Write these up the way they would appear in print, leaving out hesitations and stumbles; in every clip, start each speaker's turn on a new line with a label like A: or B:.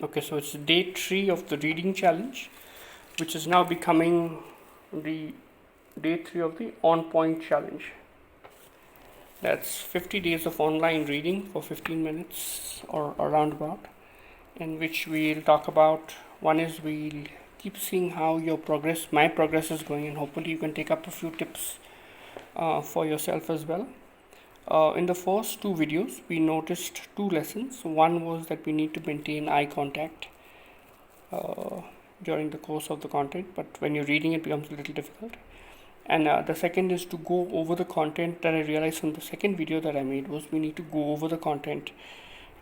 A: Okay, so it's day 3 of the reading challenge, which is now becoming the day 3 of the On Point challenge. That's 50 days of online reading for 15 minutes or around about, in which we'll talk about one is we'll keep seeing how my progress is going, and hopefully you can take up a few tips for yourself as well. In the first two videos, we noticed two lessons. One was that we need to maintain eye contact during the course of the content, but when you're reading, it becomes a little difficult. And the second is to go over the content. That I realized from the second video that I made was we need to go over the content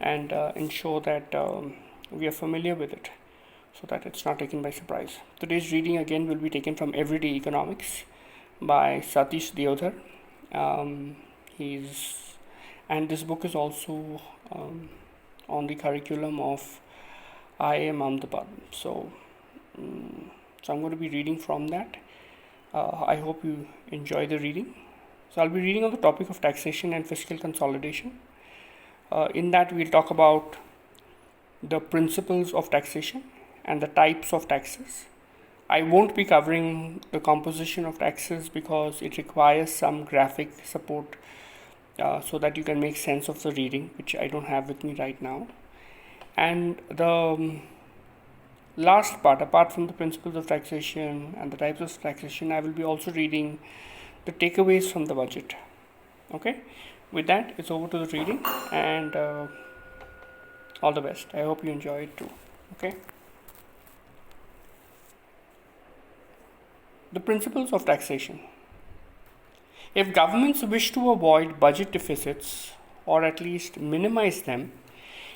A: and ensure that we are familiar with it so that it's not taken by surprise. Today's reading again will be taken from Everyday Economics by Satish Deodhar. And this book is also on the curriculum of IIM Ahmedabad. So I'm going to be reading from that. I hope you enjoy the reading. So I'll be reading on the topic of taxation and fiscal consolidation. In that, we'll talk about the principles of taxation and the types of taxes. I won't be covering the composition of taxes because it requires some graphic support so that you can make sense of the reading, which I don't have with me right now. And the last part, apart from the principles of taxation and the types of taxation, I will be also reading the takeaways from the budget. Okay, with that, it's over to the reading, and all the best. I hope you enjoy it too. Okay. The principles of taxation. If governments wish to avoid budget deficits or at least minimize them,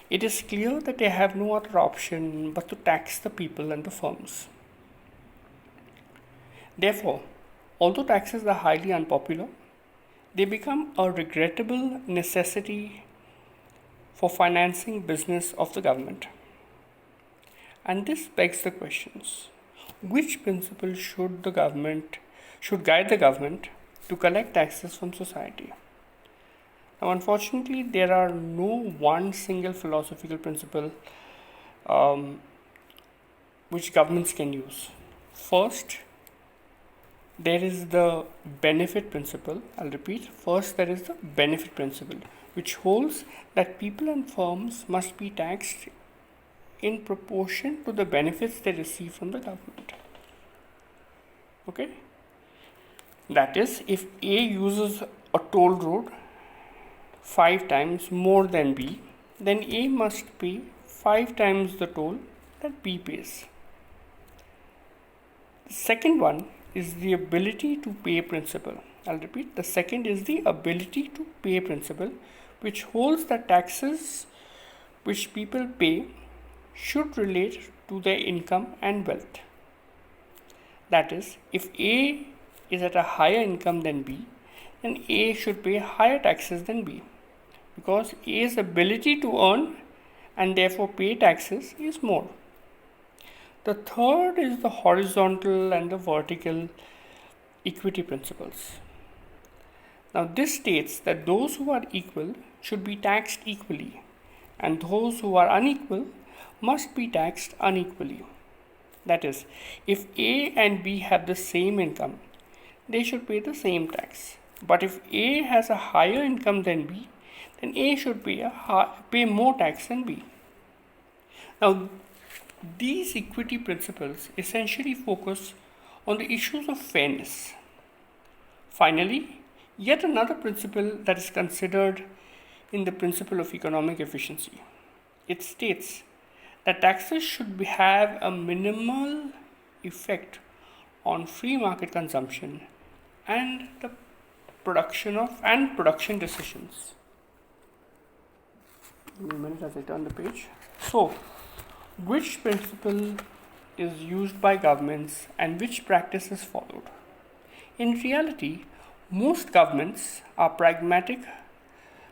A: it is clear that they have no other option but to tax the people and the firms. Therefore, although taxes are highly unpopular, they become a regrettable necessity for financing business of the government. And this begs the questions: which principle should guide the government to collect taxes from society? Now, unfortunately, there are no one single philosophical principle which governments can use. First, there is the benefit principle. I'll repeat. First, there is the benefit principle, which holds that people and firms must be taxed in proportion to the benefits they receive from the government. Okay? That is, if A uses a toll road 5 times more than B, then A must pay 5 times the toll that B pays. The second one is the ability to pay principle. I'll repeat. The second is the ability to pay principle, which holds that taxes which people pay should relate to their income and wealth. That is, if A is at a higher income than B, then A should pay higher taxes than B, because A's ability to earn and therefore pay taxes is more. The third is the horizontal and the vertical equity principles. Now, this states that those who are equal should be taxed equally, and those who are unequal must be taxed unequally. That is, if A and B have the same income, they should pay the same tax. But if A has a higher income than B, then A should pay more tax than B. Now, these equity principles essentially focus on the issues of fairness. Finally, yet another principle that is considered in the principle of economic efficiency. It states that taxes should have a minimal effect on free market consumption and the production decisions. Give me a minute as I turn the page. So, which principle is used by governments and which practice is followed? In reality, most governments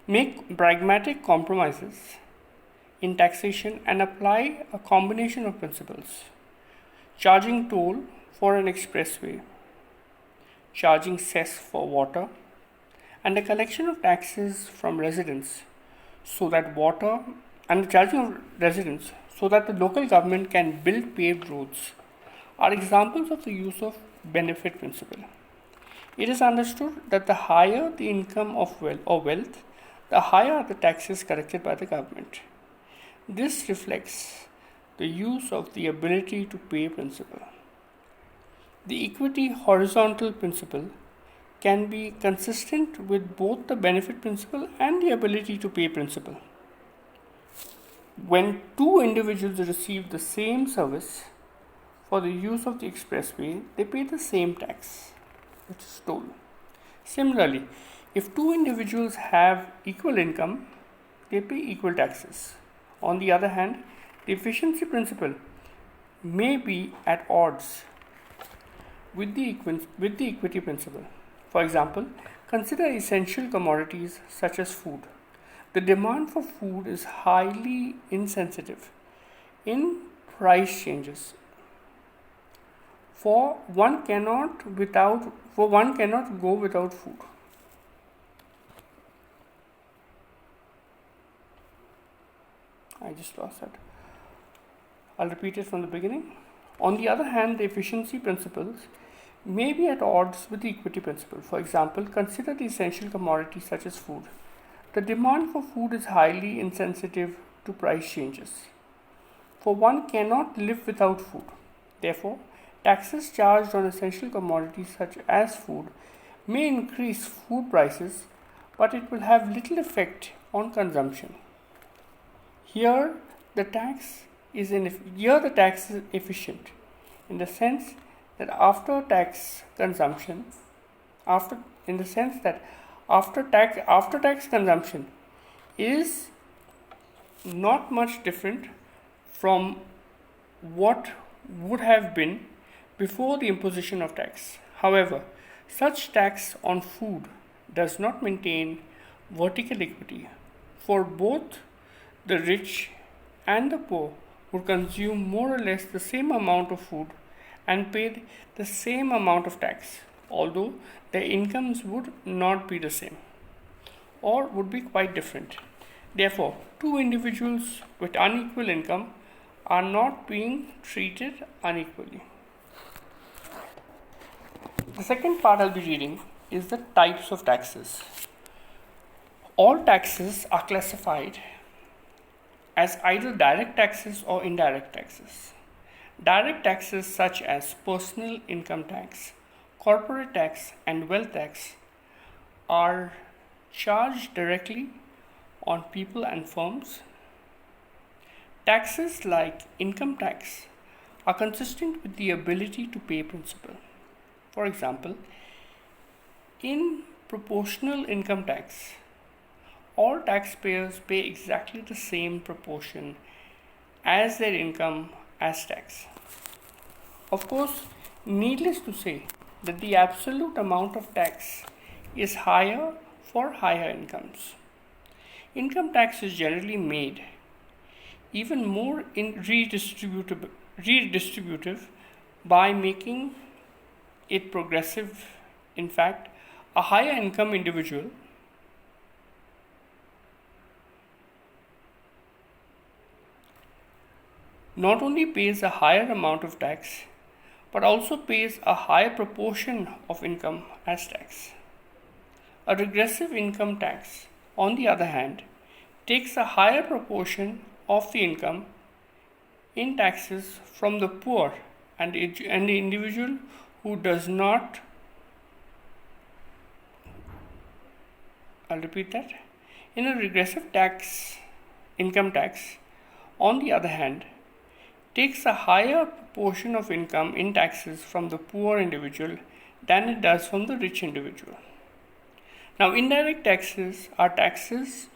A: make pragmatic compromises in taxation and apply a combination of principles: charging toll for an expressway, charging cess for water, and the collection of taxes from residents so that water and the charging of residents so that the local government can build paved roads are examples of the use of benefit principle. It is understood that the higher the income of wealth, the higher are the taxes collected by the government. This reflects the use of the ability to pay principle. The equity horizontal principle can be consistent with both the benefit principle and the ability to pay principle. When two individuals receive the same service for the use of the expressway, they pay the same tax, which is toll. Similarly, if two individuals have equal income, they pay equal taxes. On the other hand, the efficiency principle may be at odds with the equity principle. For example, consider essential commodities such as food. The demand for food is highly insensitive in price changes. For one cannot go without food. I just lost that. I'll repeat it from the beginning. On the other hand, the efficiency principles may be at odds with the equity principle. For example, consider the essential commodities such as food. The demand for food is highly insensitive to price changes. For one cannot live without food. Therefore, taxes charged on essential commodities such as food may increase food prices, but it will have little effect on consumption. Here, the tax is efficient in the sense that after tax consumption is not much different from what would have been before the imposition of tax. However, such tax on food does not maintain vertical equity, for both the rich and the poor would consume more or less the same amount of food and pay the same amount of tax, although their incomes would not be the same or would be quite different. Therefore, two individuals with unequal income are not being treated unequally. The second part I'll be reading is the types of taxes. All taxes are classified as either direct taxes or indirect taxes. Direct taxes such as personal income tax, corporate tax, and wealth tax are charged directly on people and firms. Taxes like income tax are consistent with the ability to pay principle. For example, in proportional income tax, all taxpayers pay exactly the same proportion as their income as tax. Of course, needless to say that the absolute amount of tax is higher for higher incomes. Income tax is generally made even more redistributive by making it progressive. In fact, a higher income individual not only pays a higher amount of tax but also pays a higher proportion of income as tax. A regressive income tax, on the other hand, takes a higher proportion of the income in taxes from the poor and the individual who does not. I'll repeat that. In a regressive income tax, on the other hand, takes a higher proportion of income in taxes from the poor individual than it does from the rich individual. Now, indirect taxes are taxes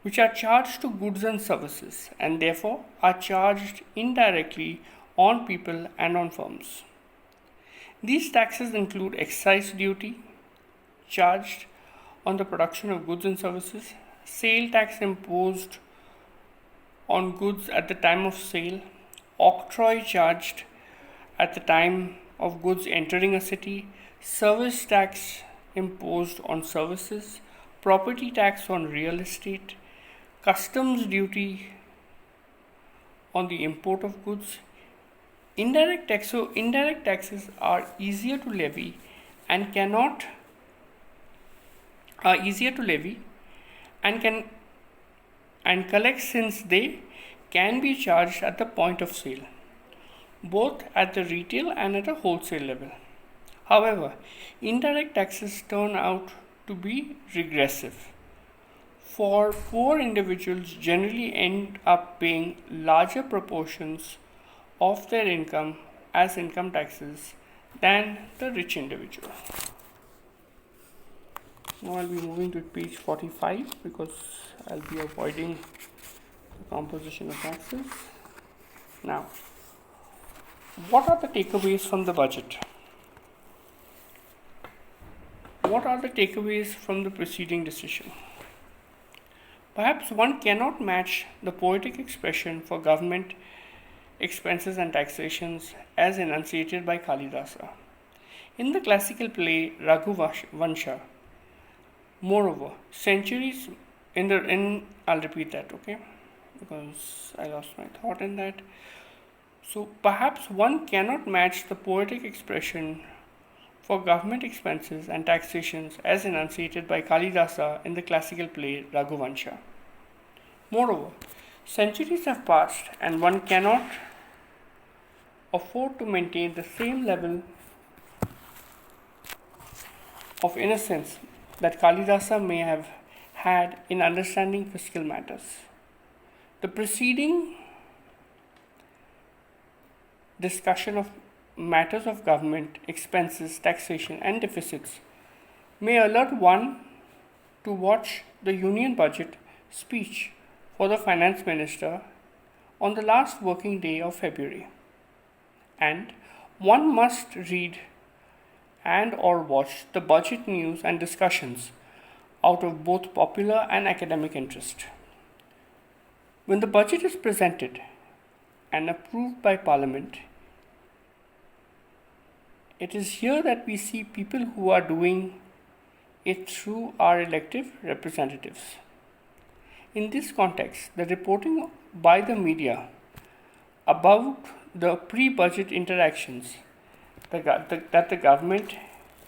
A: which are charged to goods and services and therefore are charged indirectly on people and on firms. These taxes include excise duty charged on the production of goods and services, sale tax imposed on goods at the time of sale, octroi charged at the time of goods entering a city, service tax imposed on services, property tax on real estate, customs duty on the import of goods. Indirect taxes are easier to levy and cannot are easier to levy and can and collect, since they can be charged at the point of sale, both at the retail and at a wholesale level. However, indirect taxes turn out to be regressive. For poor individuals generally end up paying larger proportions of their income as income taxes than the rich individual. Now I'll be moving to page 45 because I'll be avoiding the composition of taxes. Now, what are the takeaways from the budget? What are the takeaways from the preceding decision? Perhaps one cannot match the poetic expression for government expenses and taxations as enunciated by Kalidasa in the classical play Raghuvansha. Moreover, centuries I'll repeat that, okay, because I lost my thought in that. So perhaps one cannot match the poetic expression for government expenses and taxations as enunciated by Kalidasa in the classical play Raghuvansha. Moreover, centuries have passed and one cannot afford to maintain the same level of innocence that Kalidasa may have had in understanding fiscal matters. The preceding discussion of matters of government expenses, taxation, and deficits may alert one to watch the Union Budget speech for the Finance Minister on the last working day of February, and one must read and or watch the budget news and discussions out of both popular and academic interest. When the budget is presented and approved by Parliament, it is here that we see people who are doing it through our elective representatives. In this context, the reporting by the media about the pre-budget interactions that the government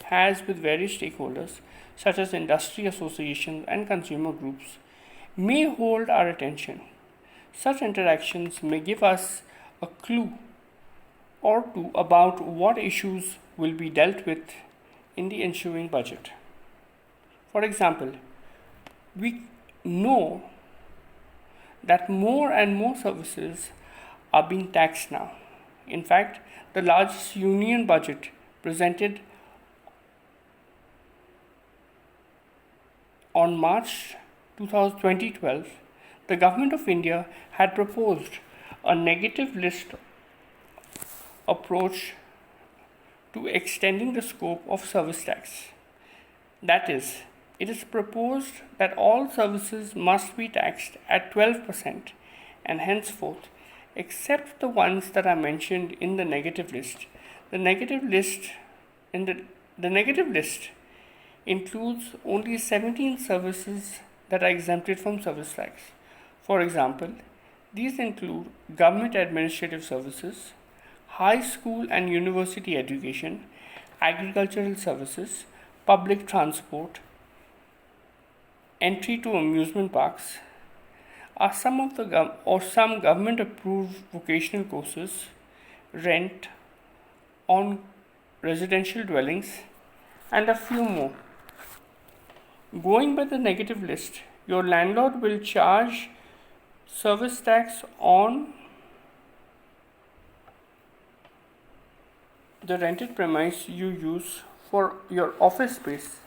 A: has with various stakeholders, such as industry associations and consumer groups, may hold our attention. Such interactions may give us a clue or two about what issues will be dealt with in the ensuing budget. For example, we know that more and more services are being taxed now. In fact, the largest union budget presented on March 2012, the Government of India had proposed a negative list approach to extending the scope of service tax. That is, it is proposed that all services must be taxed at 12% and henceforth, except the ones that are mentioned in the negative list. The negative list includes only 17 services that are exempted from service tax. For example, these include government administrative services, high school and university education, agricultural services, public transport, entry to amusement parks, are some government approved vocational courses, rent on residential dwellings, and a few more. Going by the negative list, your landlord will charge service tax on the rented premise you use for your office space.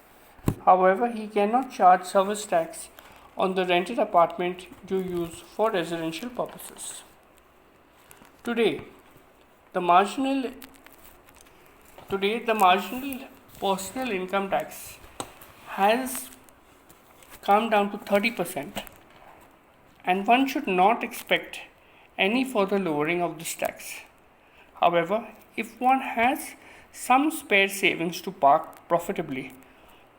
A: However, he cannot charge service tax on the rented apartment you use for residential purposes. Today, the marginal personal income tax has come down to 30%, and one should not expect any further lowering of this tax. However, if one has some spare savings to park profitably,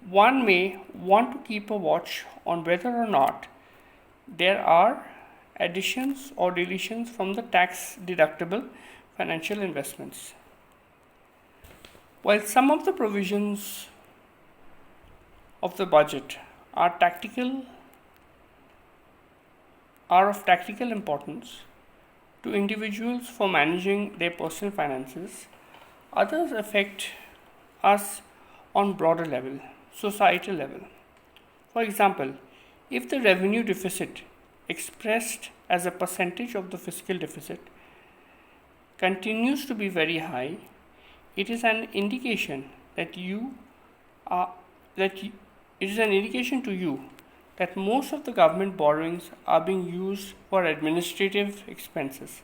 A: one may want to keep a watch on whether or not there are additions or deletions from the tax deductible financial investments. While some of the provisions of the budget are of tactical importance to individuals for managing their personal finances, others affect us on broader level, societal level. For example, if the revenue deficit expressed as a percentage of the fiscal deficit continues to be very high, it is an indication that it is an indication to you that most of the government borrowings are being used for administrative expenses,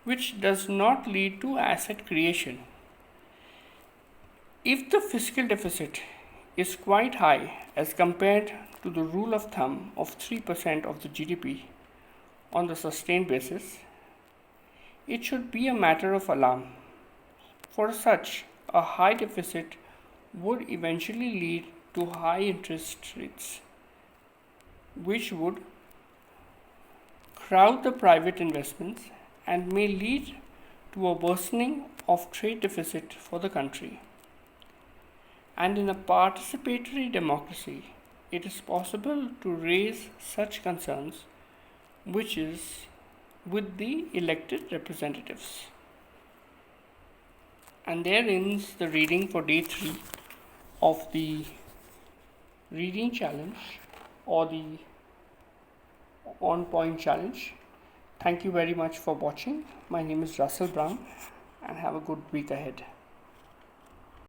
A: which does not lead to asset creation. If the fiscal deficit is quite high as compared to the rule of thumb of 3% of the GDP on the sustained basis, it should be a matter of alarm. For such, a high deficit would eventually lead to high interest rates, which would crowd the private investments and may lead to a worsening of trade deficit for the country. And in a participatory democracy, it is possible to raise such concerns which is with the elected representatives. And there ends the reading for day 3 of the reading challenge or the on point challenge. Thank you very much for watching. My name is Russell Brown and have a good week ahead.